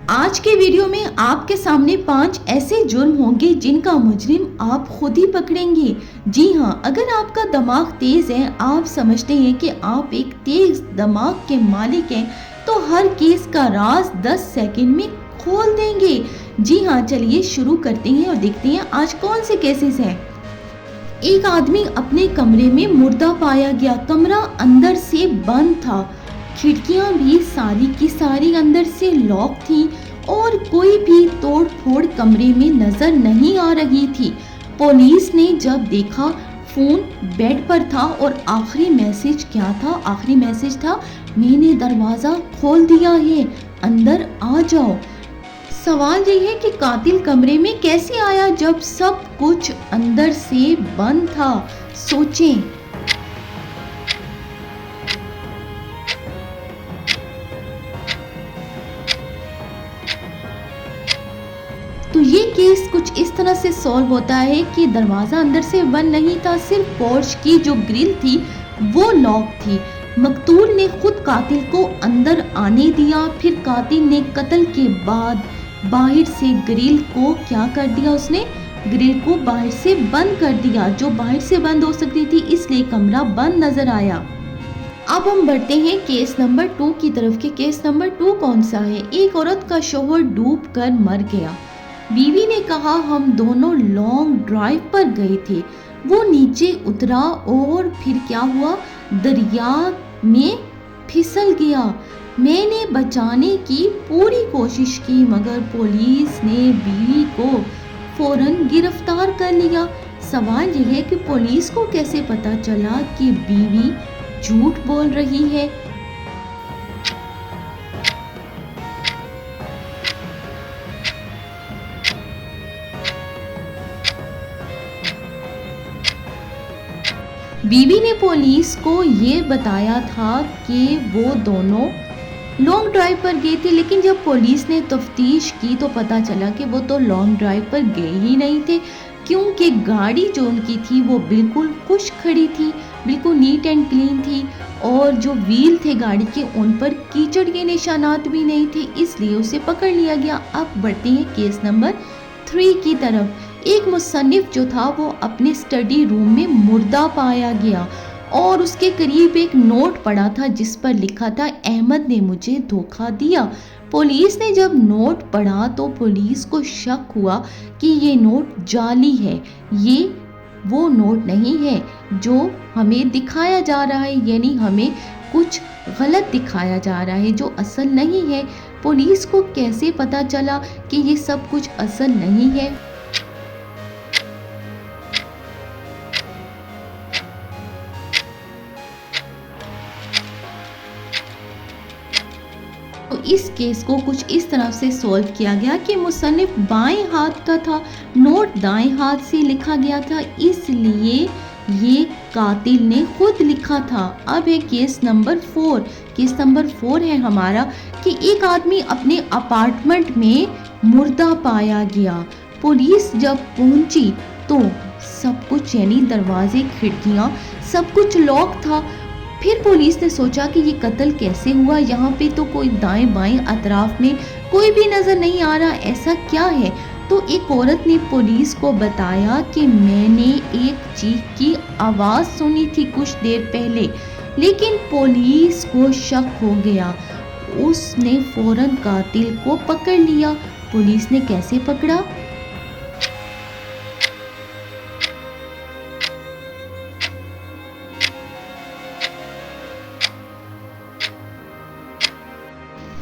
आज के वीडियो में आपके सामने 5 ऐसे जुर्म होंगे जिनका मुजरिम आप खुद ही पकड़ेंगे। जी हाँ, अगर आपका दिमाग तेज है, आप समझते हैं कि आप एक तेज दिमाग के मालिक हैं, तो हर केस का राज 10 सेकंड में खोल देंगे। जी हाँ, चलिए शुरू करते हैं और देखते हैं आज कौन से केसेस हैं। एक आदमी अपने कमरे में मुर्दा पाया गया। कमरा अंदर से बंद था, खिड़कियां भी सारी की सारी अंदर से लॉक थी और कोई भी तोड़ फोड़ कमरे में नजर नहीं आ रही थी। पुलिस ने जब देखा, फोन बेड पर था और आखिरी मैसेज क्या था? आखिरी मैसेज था, मैंने दरवाजा खोल दिया है, अंदर आ जाओ। सवाल ये है कि कातिल कमरे में कैसे आया जब सब कुछ अंदर से बंद था? सोचें। तो ये केस कुछ इस तरह से सॉल्व होता है कि दरवाज़ा अंदर से बंद नहीं था, सिर्फ पोर्च की जो ग्रिल थी वो लॉक थी। मकतूल ने खुद कातिल को अंदर आने दिया, फिर कातिल ने कत्ल के बाद बाहर से ग्रिल को क्या कर दिया? उसने ग्रिल को बाहर से बंद कर दिया, जो बाहर से बंद हो सकती थी, इसलिए कमरा बंद नजर आया। अब हम बढ़ते हैं केस नंबर 2 की तरफ। के केस नंबर 2 कौन सा है? एक औरत का शौहर डूब कर मर गया। बीवी ने कहा, हम दोनों लॉन्ग ड्राइव पर गए थे। वो नीचे उतरा और फिर क्या हुआ? दरिया में फिसल गया। मैंने बचाने की पूरी कोशिश की, मगर पुलिस ने बीवी को फौरन गिरफ्तार कर लिया। सवाल यह है कि पुलिस को कैसे पता चला कि बीवी झूठ बोल रही है? बीवी ने पुलिस को ये बताया था कि वो दोनों लॉन्ग ड्राइव पर गए थे, लेकिन जब पुलिस ने तफ्तीश की तो पता चला कि वो तो लॉन्ग ड्राइव पर गए ही नहीं थे, क्योंकि गाड़ी जो उनकी थी वो बिल्कुल खुश खड़ी थी, बिल्कुल नीट एंड क्लीन थी और जो व्हील थे गाड़ी के उन पर कीचड़ के निशानात भी नहीं थे, इसलिए उसे पकड़ लिया गया। अब बढ़ते हैं केस नंबर 3 की तरफ। एक मुसन्निफ जो था वो अपने स्टडी रूम में मुर्दा पाया गया और उसके करीब एक नोट पड़ा था जिस पर लिखा था, अहमद ने मुझे धोखा दिया। पुलिस ने जब नोट पढ़ा तो पुलिस को शक हुआ कि ये नोट जाली है, ये वो नोट नहीं है जो हमें दिखाया जा रहा है, यानी हमें कुछ गलत दिखाया जा रहा है जो असल नहीं है। पुलिस को कैसे पता चला कि ये सब कुछ असल नहीं है? तो इस केस को कुछ इस तरह से सॉल्व किया गया कि मुसन्निफ बाएं हाथ का था, नोट दाएं हाथ से लिखा गया था, इसलिए ये कातिल ने खुद लिखा था। अब है केस नंबर 4। केस नंबर 4 है हमारा कि एक आदमी अपने अपार्टमेंट में मुर्दा पाया गया। पुलिस जब पहुंची तो सब कुछ, यानी दरवाजे, खिड़कियां, सब कुछ लॉक था। फिर पुलिस ने सोचा कि ये कत्ल कैसे हुआ? यहाँ पे तो कोई दाएं बाएं अतराफ में कोई भी नज़र नहीं आ रहा, ऐसा क्या है? तो एक औरत ने पुलिस को बताया कि मैंने एक चीख की आवाज़ सुनी थी कुछ देर पहले, लेकिन पुलिस को शक हो गया। उसने फौरन कातिल को पकड़ लिया। पुलिस ने कैसे पकड़ा?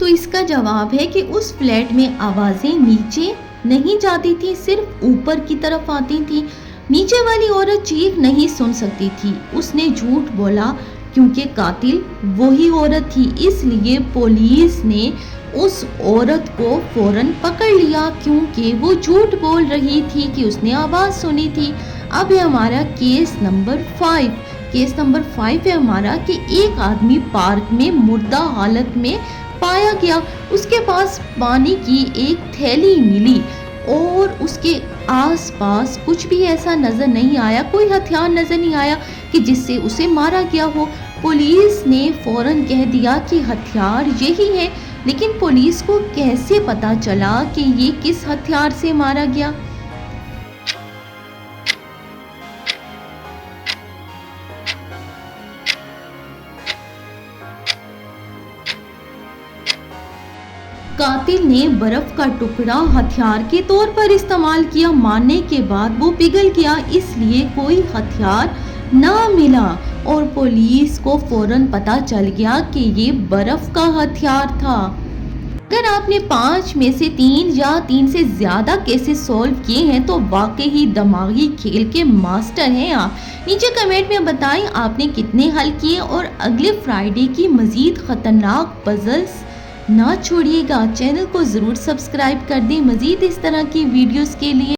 तो इसका जवाब है कि उस फ्लैट में आवाज़ें नीचे नहीं जाती थी, सिर्फ ऊपर की तरफ आती थी। नीचे वाली औरत चीख नहीं सुन सकती थी। उसने झूठ बोला क्योंकि कातिल वही औरत थी, इसलिए पुलिस ने उस औरत को फौरन पकड़ लिया क्योंकि वो झूठ बोल रही थी कि उसने आवाज़ सुनी थी। अब है हमारा केस नंबर 5। केस नंबर 5 है हमारा कि एक आदमी पार्क में मुर्दा हालत में पाया गया। उसके पास पानी की एक थैली मिली और उसके आसपास कुछ भी ऐसा नजर नहीं आया, कोई हथियार नजर नहीं आया कि जिससे उसे मारा गया हो। पुलिस ने फौरन कह दिया कि हथियार यही है। लेकिन पुलिस को कैसे पता चला कि ये किस हथियार से मारा गया? कातिल ने बर्फ का टुकड़ा हथियार के तौर पर इस्तेमाल किया। मारने के बाद वो पिघल गया, इसलिए कोई हथियार ना मिला और पुलिस को फौरन पता चल गया कि ये बर्फ का हथियार था। अगर आपने 5 में से 3 या 3 से ज़्यादा केसेस सॉल्व किए हैं तो वाकई ही दिमागी खेल के मास्टर हैं आप। नीचे कमेंट में बताएं आपने कितने हल किए और अगले फ्राइडे की मज़ीद ख़तरनाक पजल्स ना छोड़िएगा। चैनल को ज़रूर सब्सक्राइब कर दें मज़ीद इस तरह की वीडियोस के लिए।